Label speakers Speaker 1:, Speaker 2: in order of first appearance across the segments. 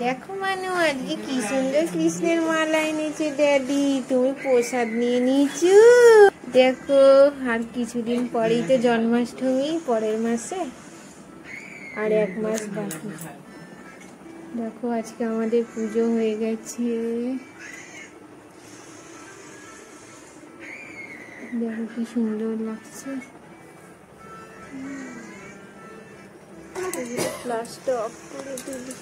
Speaker 1: দেখো মানু, আজকে কি সুন্দর কৃষ্ণের মালা এনেছে ড্যাডি। তুমি প্রসাদ নিয়ে নিয়েছো। দেখো, আর কিছুদিন পরেই তো জন্মাষ্টমী, পরের মাসে, আর 1 মাস বাকি। দেখো আজকে আমাদের পুজো হয়ে গেছে। দেখো কি সুন্দর লাগছে। ফ্ল্যাশটা অফ করে দিই।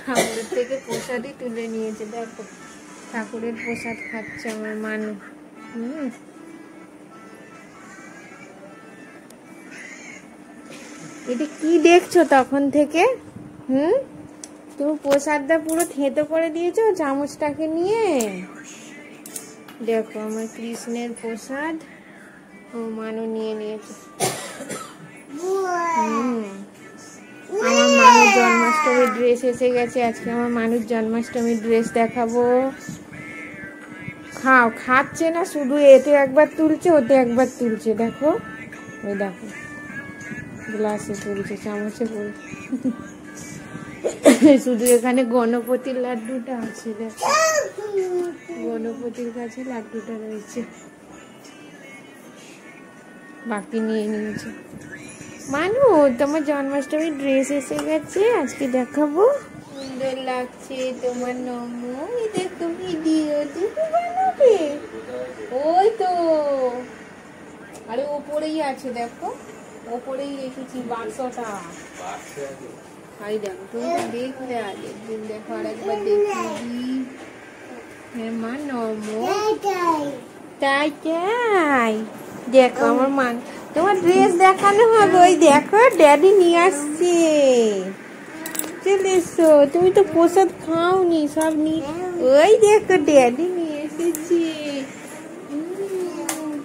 Speaker 1: ঠাকুরের থেকে প্রসাদই তুলে নিয়েছে। দেখো ঠাকুরের প্রসাদ খাচ্ছে আমার মানু। এটা কি দেখছো তখন থেকে? তুমি প্রসাদটা পুরো থেঁতো করে দিয়েছো চামচটাকে নিয়ে। দেখো আমার কৃষ্ণের প্রসাদ ও মানু নিয়ে নিয়েছে। আমার মানুষ জন্মাষ্টমীর ড্রেস এসে গেছে। আজকে আমার মানুষ জন্মাষ্টমীর ড্রেস দেখাবো। খাচ্ছে না, শুধু এতে একবার তুলছে, ওতে একবার তুলছে। দেখো ওই দেখো গ্লাসে তুলছে, চামচে পড়ছে। শুধু এখানে গণপতির লাড্ডুটা আছে। দেখো গণপতির কাছে লাড্ডুটা রয়েছে, বাকি নিয়ে নিয়েছে। মানু, তোমার জন্মাষ্টমীর ড্রেস এসে গেছে, আজকে দেখাবো। সুন্দর লাগছে তোমার নমো। এই দেখো ভিডিও তুমি বানাবে। ওই তো, আরে ওপরেই আছে, দেখো ওপরেই রেখেছি বাক্সটা। আরে দেখো, তুমি তো দেখলে একদিন, দেখো আর একবার দেখি। হ্যাঁ মা নমো। তাই তাই দেখো আমার মান, তোমার ড্রেস দেখানো হবে। ওই দেখো ড্যাডি নিয়ে আসছে, চলে এসো। তুমি তো প্রসাদ খাওনি, সব নিয়ে। ওই দেখো ড্যাডি নিয়ে এসেছি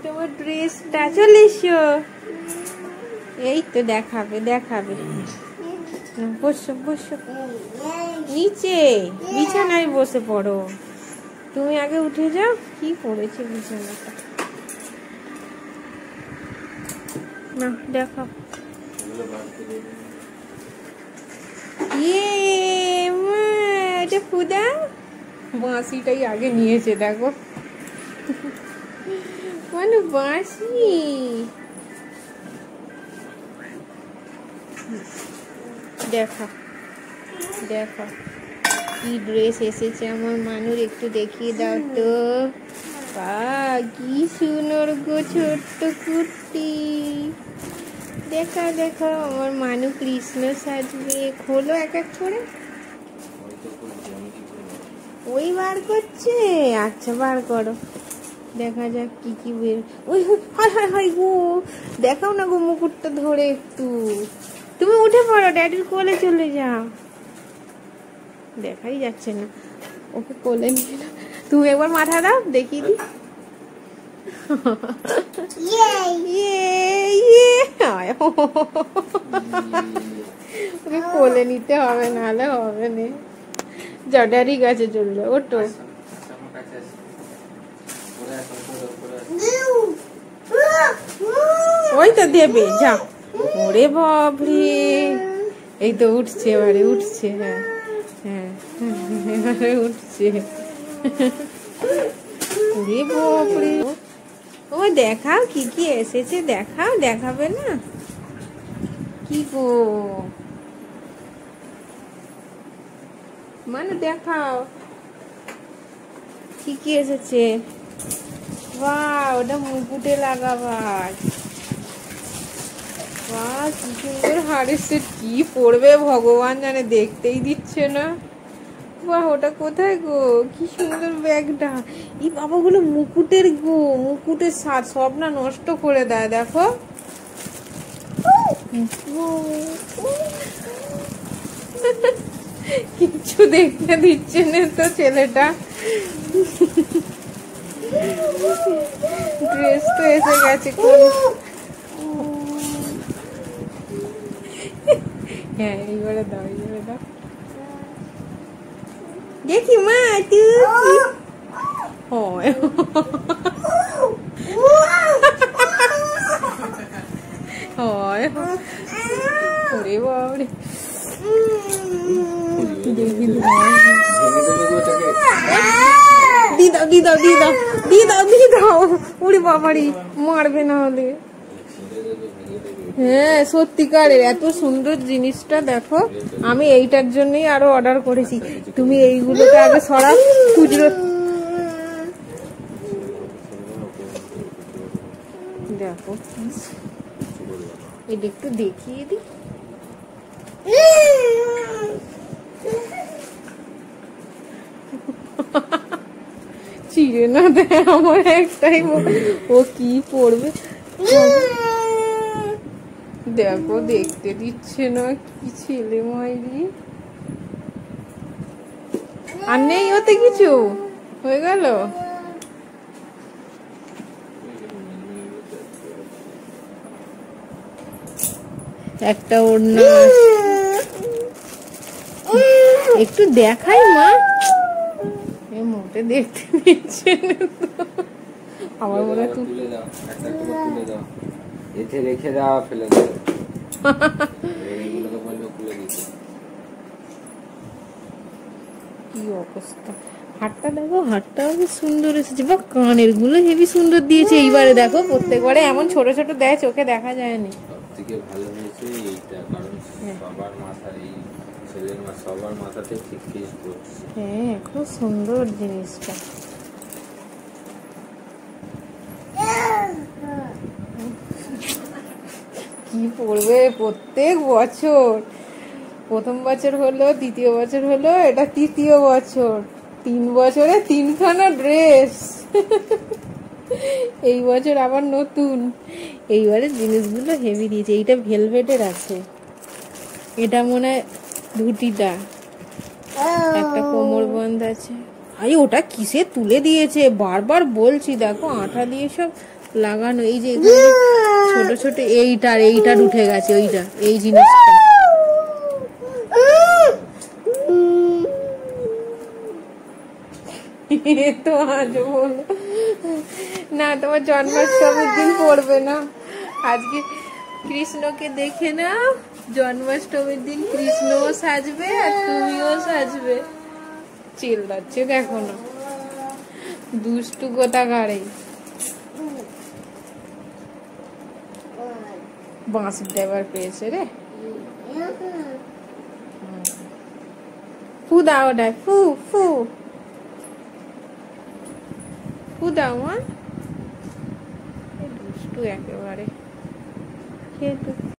Speaker 1: তোমার ড্রেসটা, চলে এসো। এই তো দেখাবে দেখাবে। বসো বসো, নিচে বিছানায় বসে পড়ো। তুমি আগে উঠে যাও। কি করেছে বিছানাটা, না দেখো। এটা ফুদা বাঁশিটাই আগে নিয়েছে। দেখো মানে বাঁশি। দেখো দেখো কি ড্রেস এসেছে আমার মানুর, একটু দেখিয়ে দাও তো। কি সুন্দর গো ছোট্ট কুর্তি। দেখা দেখো আমার মানু কৃষ্ণ সাজবে। খোলো এক এক করে। ওই বার করছে, আচ্ছা বার করো, দেখা যাক কি কি বের। ওই হাই হাই হাই গো, দেখাও না গো মুকুটটা ধরে একটু। তুমি উঠে পড়ো, ড্যাডির কোলে চলে যাও। দেখাই যাচ্ছে না, ওকে কোলে নিয়ে নাও। তুমি একবার মাথা দাও, দেখিয়ে দি। ওকে কোলে নিতে হবে, নাহলে হবে না। যাও ড্যাডি কাছে চলে যাও, ওটো। ওই তো দেবে, যাও। ওরে বাবরে, এই তো উঠছে, এবারে উঠছে। হ্যাঁ হ্যাঁ এবারে উঠছে। ওরে বাবরে, ও দেখাও কি কি এসেছে, দেখাও। দেখাবে না কি গো মানে, দেখাও কি কি এসেছে। বাহ, ওটা মুকুটে লাগাবার। বাহ কি সুন্দর হাড়ের সেট। কি পড়বে ভগবান জানে, দেখতেই দিচ্ছে না। বাহ, ওটা কোথায় গো? কি সুন্দর ব্যাগটা। এই বাবাগুলো মুকুটের গো, মুকুটের স্বাদ সব না নষ্ট করে দেয়। দেখো কিচ্ছু দেখতে দিচ্ছে না তো ছেলেটা। ড্রেস তো এসে গেছে। হ্যাঁ এইবারে দাও, এইবারে দাও। দেখি মা তুই হয়। হায় ওরে বাবারে ওরে বাবারি মারবে না হলে। হ্যাঁ সত্যিকারের এত সুন্দর জিনিসটা দেখো, আমি এইটার জন্যই আরো অর্ডার করেছি। তুমি এইগুলোকে আগে সরাও, খুচরো দেখো এটা একটু দেখিয়ে দি। চিড়ে না দেয় আমার একটাই, ও কি পড়বে দেখো, দেখতে দিচ্ছে না কি ছেলে মাইরি। আর নেই ওতে কিছু, হয়ে গেল। একটা ওড়না একটু দেখাই মা, মোটে দেখতে দিচ্ছে আমার মনে হয় তুলে দাও, একটা তুলে দাও, এতে রেখে দাও, ফেলে দাও। কি অবস্থা, হাটটা দেখো, হাটটা বেশ সুন্দর এসেছে, বা কানের গুলো হেবি সুন্দর দিয়েছে। এইবারে দেখো প্রত্যেকবারে এমন ছোট ছোট দেয়, চোখে দেখা যায়নি। সবথেকে ভালো হয়েছে এইটা, কারণ সবার মাথায়, এই ছেলের সবার মাথাতে ঠিক ফিট করছে। হ্যাঁ খুব সুন্দর জিনিসটা। কি পড়বে প্রত্যেক বছর, প্রথম বছর হলো, দ্বিতীয় বছর হলো, এটা তৃতীয় বছর, 3 বছরে 3খানা ড্রেস। এই বছর আবার নতুন। এইবারে জিনিসগুলো হেভি দিয়েছে। এইটা ভেলভেটের আছে, এটা মনে হয় ধুতিটা, একটা কোমর বন্ধ আছে। আই ওটা কিসে তুলে দিয়েছে, বারবার বলছি দেখো আঠা দিয়ে সব লাগানো। এই যে ছোট ছোট এইটার উঠে গেছে, ওইটা এই জিনিসটা। তো আজ বলো না, তোমার জন্মাষ্টমীর দিন পড়বে না, আজকে কৃষ্ণকে দেখে না, জন্মাষ্টমীর দিন কৃষ্ণও সাজবে আর তুমিও সাজবে। চিল্লাচ্ছে দেখো না, দুষ্টু গোটাগাড়ে। বাঁশ ড্রাইভার পেয়েছে রে, ফু দাও, ওটাই ফু ফু ফু দাও মা, দুষ্টু একেবারে।